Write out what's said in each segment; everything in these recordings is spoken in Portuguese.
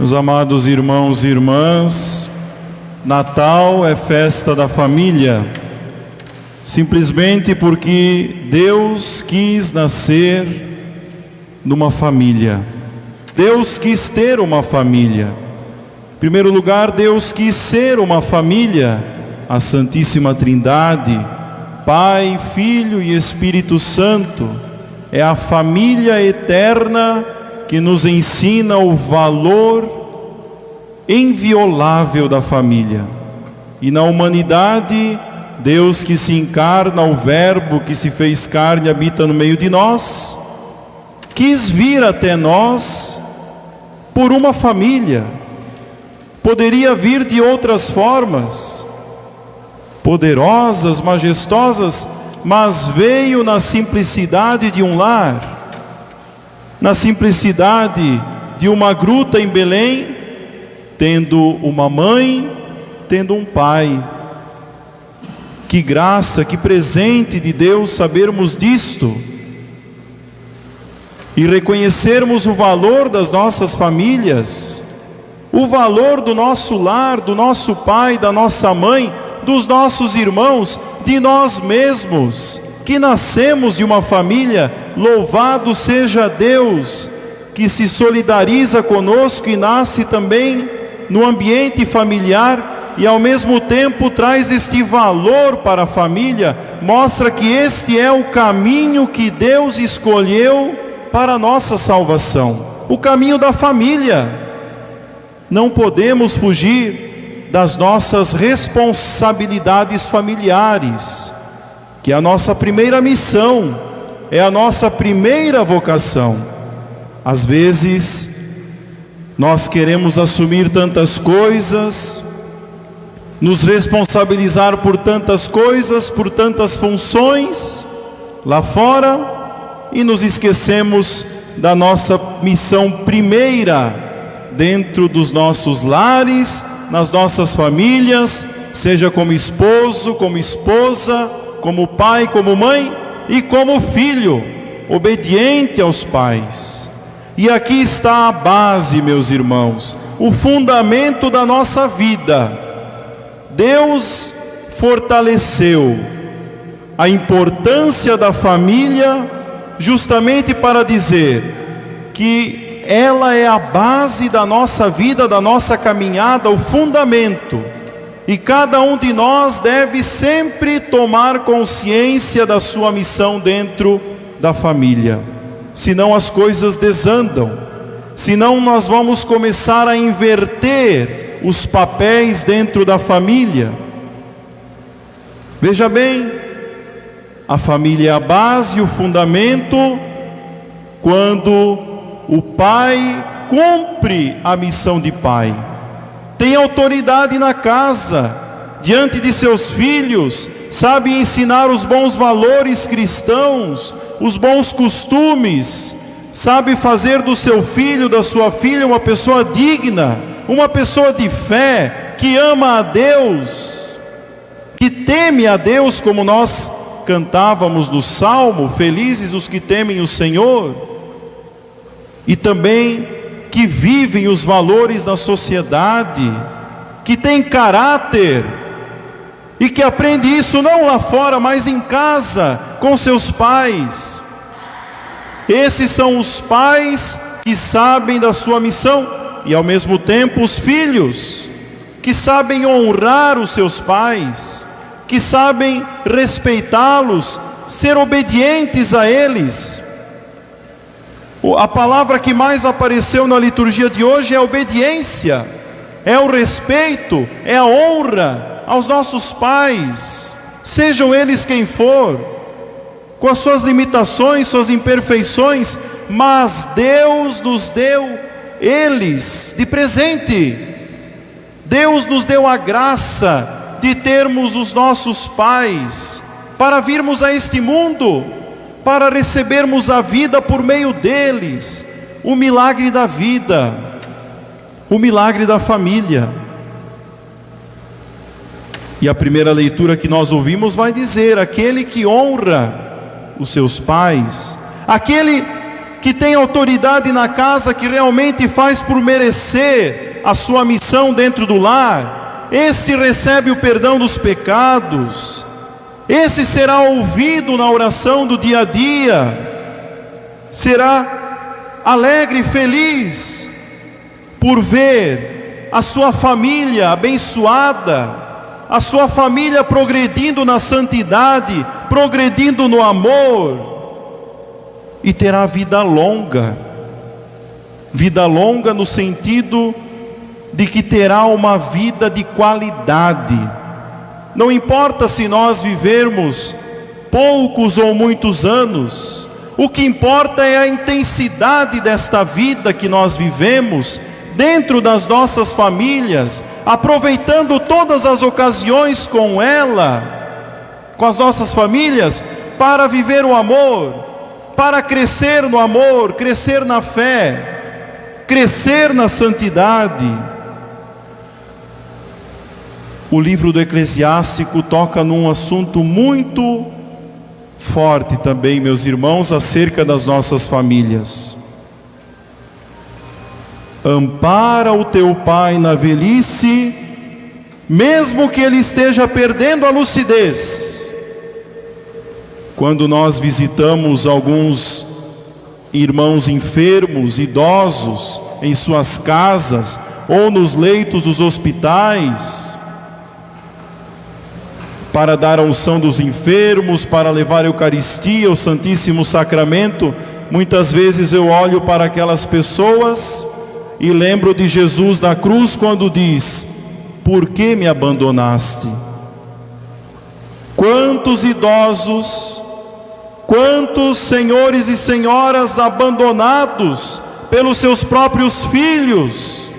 Meus amados irmãos e irmãs, Natal é festa da família, simplesmente porque Deus quis nascer numa família. Deus quis ter uma família. Em primeiro lugar, Deus quis ser uma família, a Santíssima Trindade, Pai, Filho e Espírito Santo. É a família eterna que nos ensina o valor inviolável da família. E na humanidade, Deus que se encarna, o Verbo que se fez carne, habita no meio de nós, quis vir até nós por uma família. Poderia vir de outras formas, poderosas, majestosas, mas veio na simplicidade de um lar, na simplicidade de uma gruta em Belém, tendo uma mãe, tendo um pai. Que graça, que presente de Deus sabermos disto e reconhecermos o valor das nossas famílias, o valor do nosso lar, do nosso pai, da nossa mãe, dos nossos irmãos, de nós mesmos, que nascemos de uma família. Louvado seja Deus, que se solidariza conosco e nasce também no ambiente familiar e ao mesmo tempo traz este valor para a família, mostra que este é o caminho que Deus escolheu para a nossa salvação, o caminho da família. Não podemos fugir das nossas responsabilidades familiares, que é a nossa primeira missão, é a nossa primeira vocação. Às vezes, nós queremos assumir tantas coisas, nos responsabilizar por tantas coisas, por tantas funções lá fora, e nos esquecemos da nossa missão primeira dentro dos nossos lares, nas nossas famílias, seja como esposo, como esposa, como pai, como mãe e como filho, obediente aos pais. E aqui está a base, meus irmãos, o fundamento da nossa vida. Deus fortaleceu a importância da família justamente para dizer que ela é a base da nossa vida, da nossa caminhada, o fundamento. E cada um de nós deve sempre tomar consciência da sua missão dentro da família. Senão as coisas desandam, senão nós vamos começar a inverter os papéis dentro da família. Veja bem, a família é a base, o fundamento, quando o pai cumpre a missão de pai, tem autoridade na casa, diante de seus filhos, sabe ensinar os bons valores cristãos, os bons costumes, sabe fazer do seu filho, da sua filha, uma pessoa digna, uma pessoa de fé, que ama a Deus, que teme a Deus, como nós cantávamos no Salmo, felizes os que temem o Senhor, e também que vivem os valores da sociedade, que tem caráter, e que aprende isso não lá fora, mas em casa, com seus pais. Esses são os pais que sabem da sua missão, e ao mesmo tempo os filhos, que sabem honrar os seus pais, que sabem respeitá-los, ser obedientes a eles. A palavra que mais apareceu na liturgia de hoje é a obediência, é o respeito, é a honra aos nossos pais, sejam eles quem for, com as suas limitações, suas imperfeições, mas Deus nos deu eles de presente. Deus nos deu a graça de termos os nossos pais, para virmos a este mundo, para recebermos a vida por meio deles, o milagre da vida, o milagre da família. E a primeira leitura que nós ouvimos vai dizer: aquele que honra os seus pais, aquele que tem autoridade na casa, que realmente faz por merecer a sua missão dentro do lar, esse recebe o perdão dos pecados, esse será ouvido na oração do dia a dia, será alegre e feliz por ver a sua família abençoada, a sua família progredindo na santidade, progredindo no amor, e terá vida longa no sentido de que terá uma vida de qualidade. Não importa se nós vivermos poucos ou muitos anos, o que importa é a intensidade desta vida que nós vivemos dentro das nossas famílias, aproveitando todas as ocasiões com ela, com as nossas famílias, para viver o amor, para crescer no amor, crescer na fé, crescer na santidade. O livro do Eclesiástico toca num assunto muito forte também, meus irmãos, acerca das nossas famílias. Ampara o teu pai na velhice, mesmo que ele esteja perdendo a lucidez. Quando nós visitamos alguns irmãos enfermos, idosos, em suas casas ou nos leitos dos hospitais, para dar a unção dos enfermos, para levar a Eucaristia, o Santíssimo Sacramento, muitas vezes eu olho para aquelas pessoas e lembro de Jesus na cruz quando diz: por que me abandonaste? Quantos idosos, quantos senhores e senhoras abandonados pelos seus próprios filhos,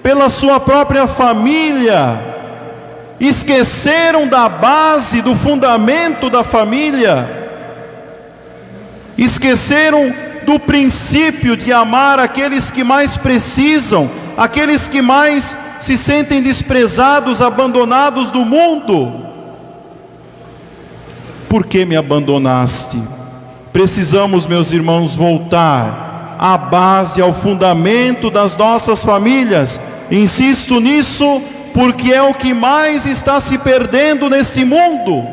pela sua própria família, esqueceram da base, do fundamento da família, esqueceram do princípio de amar aqueles que mais precisam, aqueles que mais se sentem desprezados, abandonados do mundo. Por que me abandonaste? Precisamos, meus irmãos, voltar à base, ao fundamento das nossas famílias. Insisto nisso, porque é o que mais está se perdendo neste mundo.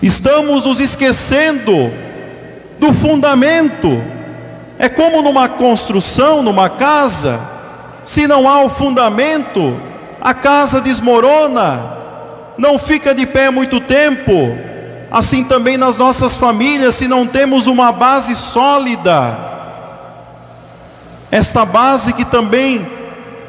Estamos nos esquecendo do fundamento. É como numa construção, numa casa, se não há o fundamento, a casa desmorona, não fica de pé muito tempo. Assim também nas nossas famílias, se não temos uma base sólida, esta base que também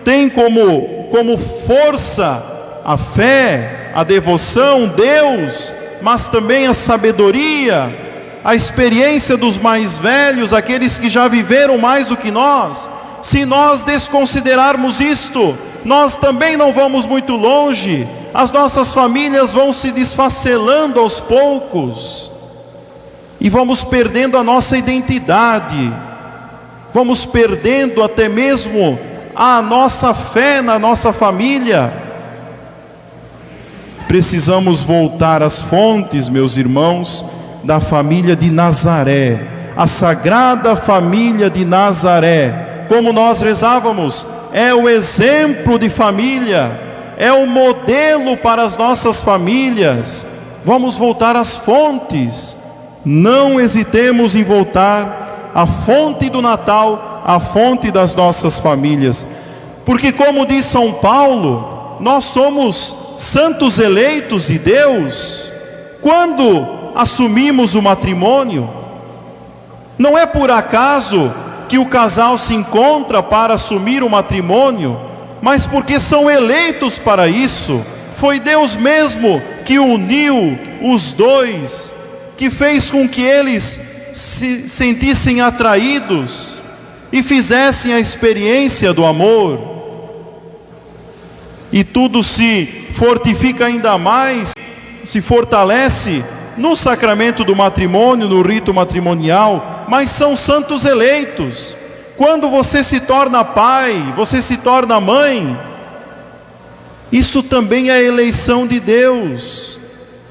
tem como força a fé, a devoção, Deus, mas também a sabedoria, a experiência dos mais velhos, aqueles que já viveram mais do que nós. Se nós desconsiderarmos isto, nós também não vamos muito longe. As nossas famílias vão se desfacelando aos poucos, e vamos perdendo a nossa identidade, vamos perdendo até mesmo a nossa fé na nossa família. Precisamos voltar às fontes, meus irmãos, da família de Nazaré, a Sagrada Família de Nazaré. Como nós rezávamos, é o exemplo de família, é o modelo para as nossas famílias. Vamos voltar às fontes. Não hesitemos em voltar à fonte do Natal, à fonte das nossas famílias. Porque, como diz São Paulo, nós somos santos eleitos de Deus quando assumimos o matrimônio. Não é por acaso que o casal se encontra para assumir o matrimônio, mas porque são eleitos para isso. Foi Deus mesmo que uniu os dois, que fez com que eles se sentissem atraídos e fizessem a experiência do amor. E tudo se fortifica ainda mais, se fortalece no sacramento do matrimônio, no rito matrimonial. Mas são santos eleitos. Quando você se torna pai, você se torna mãe, isso também é a eleição de Deus.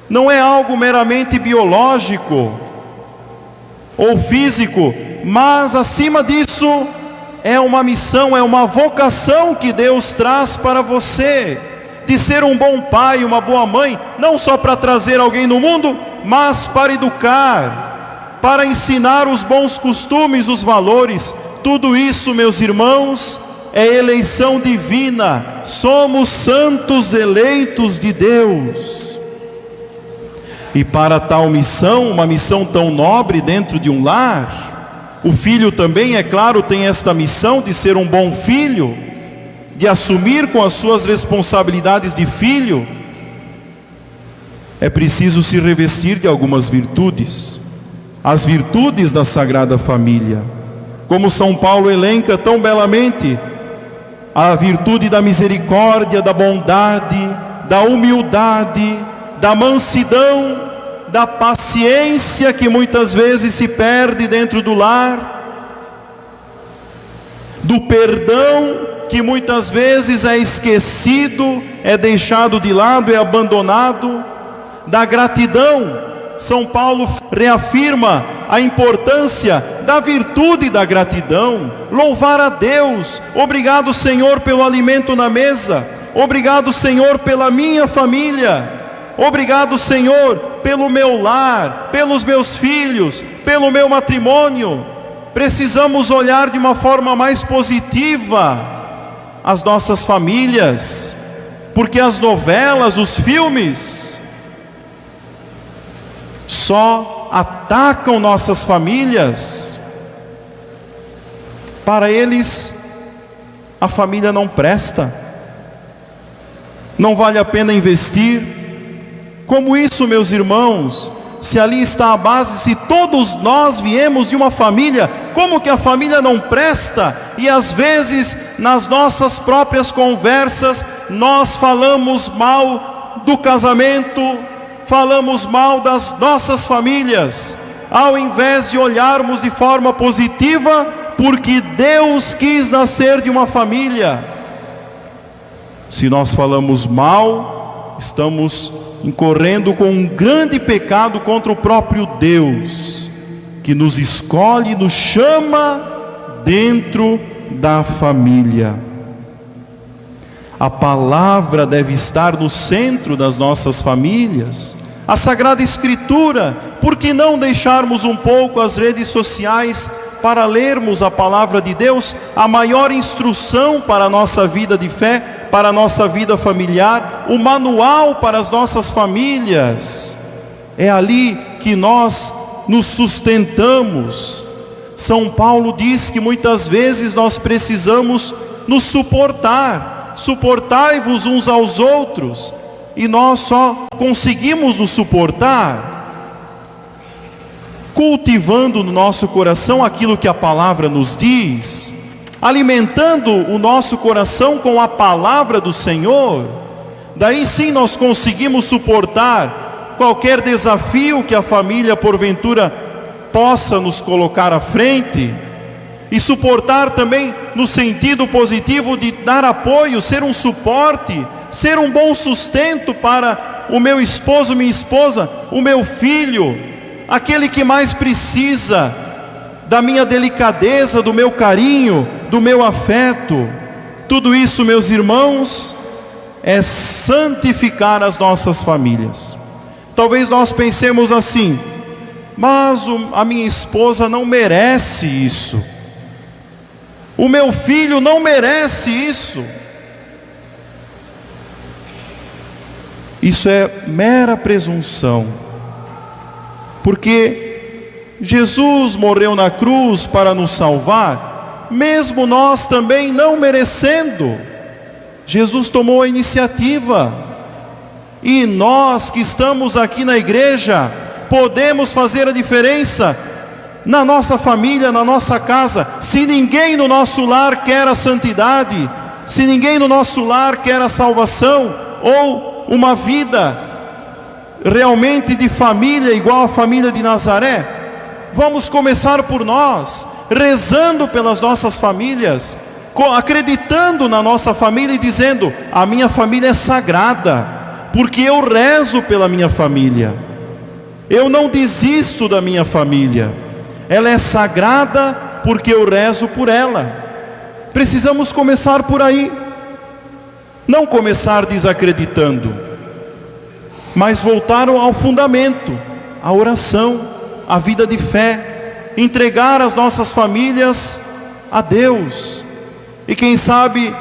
Não é algo meramente biológico ou físico, mas acima disso é uma missão, é uma vocação que Deus traz para você, de ser um bom pai, uma boa mãe, não só para trazer alguém no mundo, mas para educar, para ensinar os bons costumes, os valores. Tudo isso, meus irmãos, é eleição divina. Somos santos eleitos de Deus. E para tal missão, uma missão tão nobre dentro de um lar, o filho também, é claro, tem esta missão de ser um bom filho, de assumir com as suas responsabilidades de filho. É preciso se revestir de algumas virtudes, as virtudes da Sagrada Família, como São Paulo elenca tão belamente: a virtude da misericórdia, da bondade, da humildade, da mansidão, da paciência, que muitas vezes se perde dentro do lar, do perdão, que muitas vezes é esquecido, é deixado de lado, é abandonado, da gratidão. São Paulo reafirma a importância da virtude da gratidão. Louvar a Deus. Obrigado, Senhor, pelo alimento na mesa. Obrigado, Senhor, pela minha família. Obrigado, Senhor, pelo meu lar, pelos meus filhos, pelo meu matrimônio. Precisamos olhar de uma forma mais positiva as nossas famílias, porque as novelas, os filmes, só atacam nossas famílias. Para eles, a família não presta, não vale a pena investir. Como isso, meus irmãos? Se ali está a base, se todos nós viemos de uma família, como que a família não presta? E às vezes, nas nossas próprias conversas, nós falamos mal do casamento, falamos mal das nossas famílias, ao invés de olharmos de forma positiva, porque Deus quis nascer de uma família. Se nós falamos mal, estamos incorrendo com um grande pecado contra o próprio Deus, que nos escolhe, nos chama dentro da família. A palavra deve estar no centro das nossas famílias, a Sagrada Escritura. Por que não deixarmos um pouco as redes sociais para lermos a palavra de Deus, a maior instrução para a nossa vida de fé, para a nossa vida familiar, o manual para as nossas famílias? É ali que nós nos sustentamos. São Paulo diz que muitas vezes nós precisamos nos suportar. Suportai-vos uns aos outros. E nós só conseguimos nos suportar cultivando no nosso coração aquilo que a palavra nos diz, alimentando o nosso coração com a palavra do Senhor. Daí sim nós conseguimos suportar qualquer desafio que a família porventura possa nos colocar à frente, e suportar também no sentido positivo de dar apoio, ser um suporte, ser um bom sustento para o meu esposo, minha esposa, o meu filho, aquele que mais precisa da minha delicadeza, do meu carinho, do meu afeto. Tudo isso, meus irmãos, é santificar as nossas famílias. Talvez nós pensemos assim: mas a minha esposa não merece isso, o meu filho não merece isso. Isso é mera presunção, porque Jesus morreu na cruz para nos salvar, mesmo nós também não merecendo. Jesus tomou a iniciativa, e nós que estamos aqui na igreja podemos fazer a diferença na nossa família, na nossa casa. Se ninguém no nosso lar quer a santidade, se ninguém no nosso lar quer a salvação, ou uma vida realmente de família igual a família de Nazaré, vamos começar por nós, rezando pelas nossas famílias, acreditando na nossa família e dizendo: a minha família é sagrada, porque eu rezo pela minha família, eu não desisto da minha família. ela é sagrada porque eu rezo por ela. Precisamos começar por aí. Não começar desacreditando, mas voltar ao fundamento, a oração, a vida de fé, entregar as nossas famílias a Deus. E quem sabe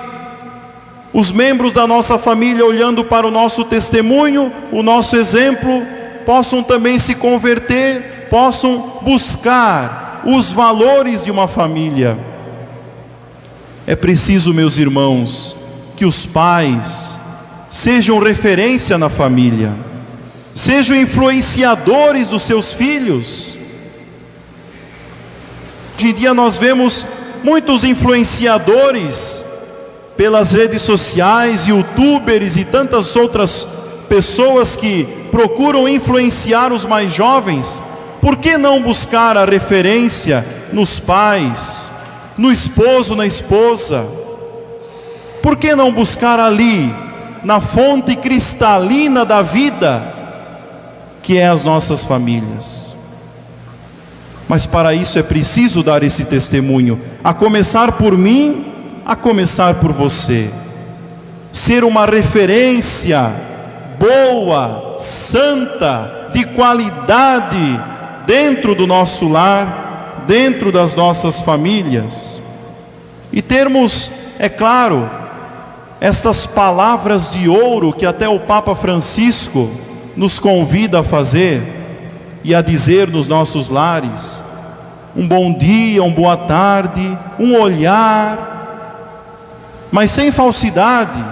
os membros da nossa família, olhando para o nosso testemunho, o nosso exemplo, possam também se converter, possam buscar os valores de uma família. É preciso, meus irmãos, que os pais sejam referência na família, sejam influenciadores dos seus filhos. Hoje em dia nós vemos muitos influenciadores pelas redes sociais, youtubers e tantas outras pessoas que procuram influenciar os mais jovens. Por que não buscar a referência nos pais, no esposo, na esposa? Por que não buscar ali, na fonte cristalina da vida, que é as nossas famílias? Mas para isso é preciso dar esse testemunho, a começar por mim, a começar por você. Ser uma referência boa, santa, de qualidade dentro do nosso lar, dentro das nossas famílias. E termos, é claro, estas palavras de ouro que até o Papa Francisco nos convida a fazer e a dizer nos nossos lares: um bom dia, uma boa tarde, um olhar, mas sem falsidade,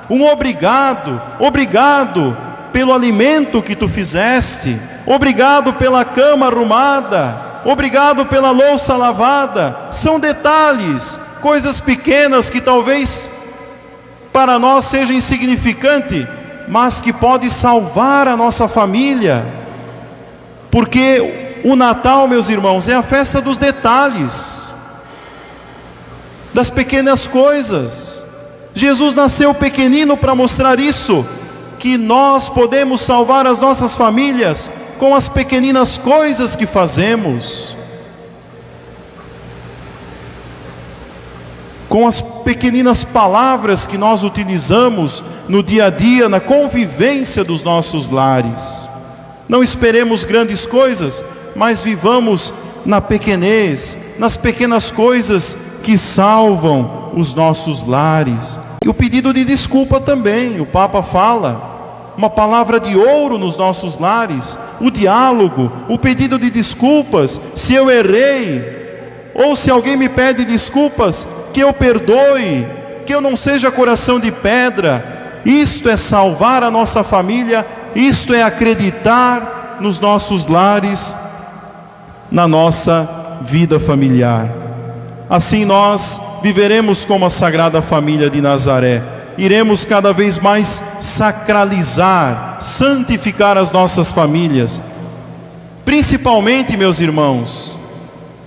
um obrigado, obrigado pelo alimento que tu fizeste, obrigado pela cama arrumada, obrigado pela louça lavada. São detalhes, coisas pequenas que talvez para nós seja insignificante, mas que pode salvar a nossa família. Porque o Natal, meus irmãos, é a festa dos detalhes, das pequenas coisas. Jesus nasceu pequenino para mostrar isso, que nós podemos salvar as nossas famílias com as pequeninas coisas que fazemos, com as pequeninas palavras que nós utilizamos no dia a dia, na convivência dos nossos lares. Não esperemos grandes coisas, mas vivamos na pequenez, nas pequenas coisas que salvam os nossos lares. E o pedido de desculpa também, o Papa fala, uma palavra de ouro nos nossos lares, o diálogo, o pedido de desculpas, se eu errei, ou se alguém me pede desculpas, que eu perdoe, que eu não seja coração de pedra. Isto é salvar a nossa família, isto é acreditar nos nossos lares, na nossa vida familiar. Assim nós viveremos como a Sagrada Família de Nazaré. Iremos cada vez mais sacralizar, santificar as nossas famílias. Principalmente, meus irmãos,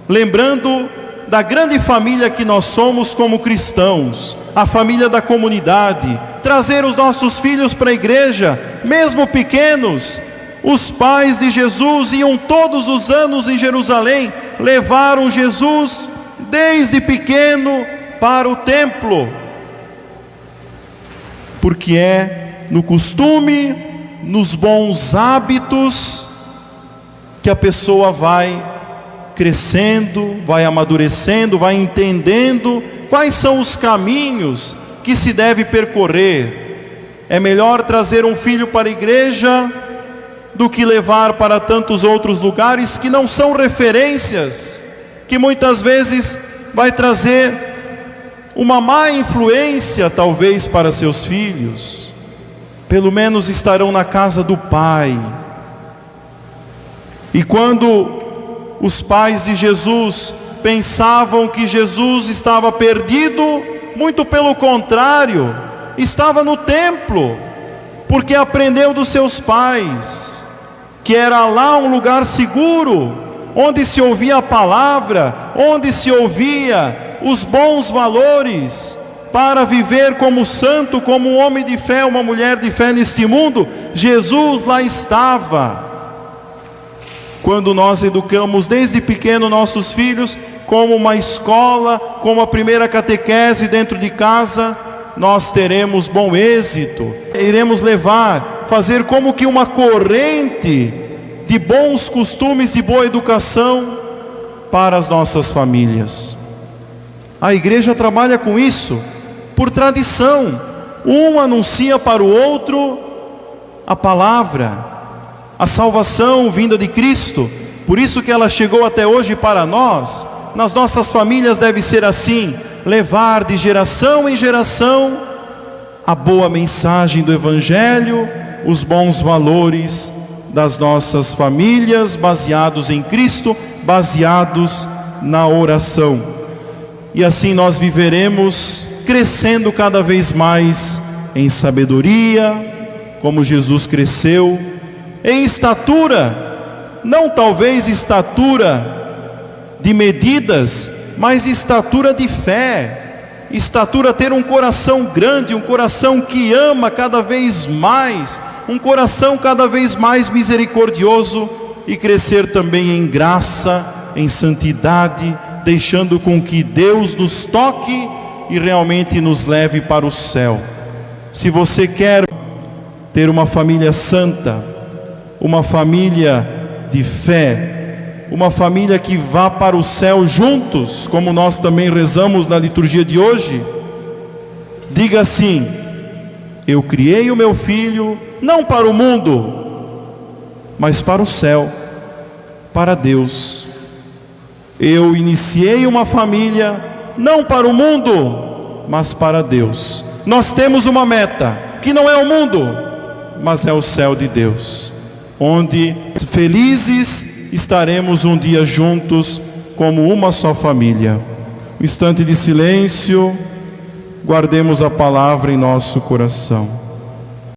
lembrando da grande família que nós somos como cristãos, a família da comunidade, trazer os nossos filhos para a igreja, mesmo pequenos. Os pais de Jesus iam todos os anos em Jerusalém, levaram Jesus desde pequeno para o templo, porque é no costume, nos bons hábitos, que a pessoa vai crescendo, vai amadurecendo, vai entendendo quais são os caminhos que se deve percorrer. É melhor trazer um filho para a igreja do que levar para tantos outros lugares que não são referências, que muitas vezes vai trazer uma má influência talvez para seus filhos. Pelo menos estarão na casa do Pai. E quando os pais de Jesus pensavam que Jesus estava perdido, muito pelo contrário, estava no templo, porque aprendeu dos seus pais que era lá um lugar seguro, onde se ouvia a palavra, onde se ouvia os bons valores para viver como santo, como um homem de fé, uma mulher de fé neste mundo. Jesus lá estava. quando nós educamos desde pequeno nossos filhos, como uma escola, como a primeira catequese dentro de casa, nós teremos bom êxito. Iremos fazer como que uma corrente de bons costumes e boa educação para as nossas famílias. A igreja trabalha com isso, por tradição. Um anuncia para o outro a palavra, a salvação vinda de Cristo. Por isso que ela chegou até hoje para nós. Nas nossas famílias deve ser assim, levar de geração em geração a boa mensagem do Evangelho, os bons valores das nossas famílias, baseados em Cristo, baseados na oração. E assim nós viveremos crescendo cada vez mais em sabedoria, como Jesus cresceu, em estatura, não talvez estatura de medidas, mas estatura de fé, estatura ter um coração grande, um coração que ama cada vez mais, um coração cada vez mais misericordioso, e crescer também em graça, em santidade, deixando com que Deus nos toque e realmente nos leve para o céu. Se você quer ter uma família santa, uma família de fé, uma família que vá para o céu juntos, como nós também rezamos na liturgia de hoje, diga assim: eu criei o meu filho não para o mundo, mas para o céu, para Deus. Eu iniciei uma família não para o mundo, mas para Deus. Nós temos uma meta, que não é o mundo, mas é o céu de Deus, onde felizes estaremos um dia juntos como uma só família. Um instante de silêncio, guardemos a palavra em nosso coração.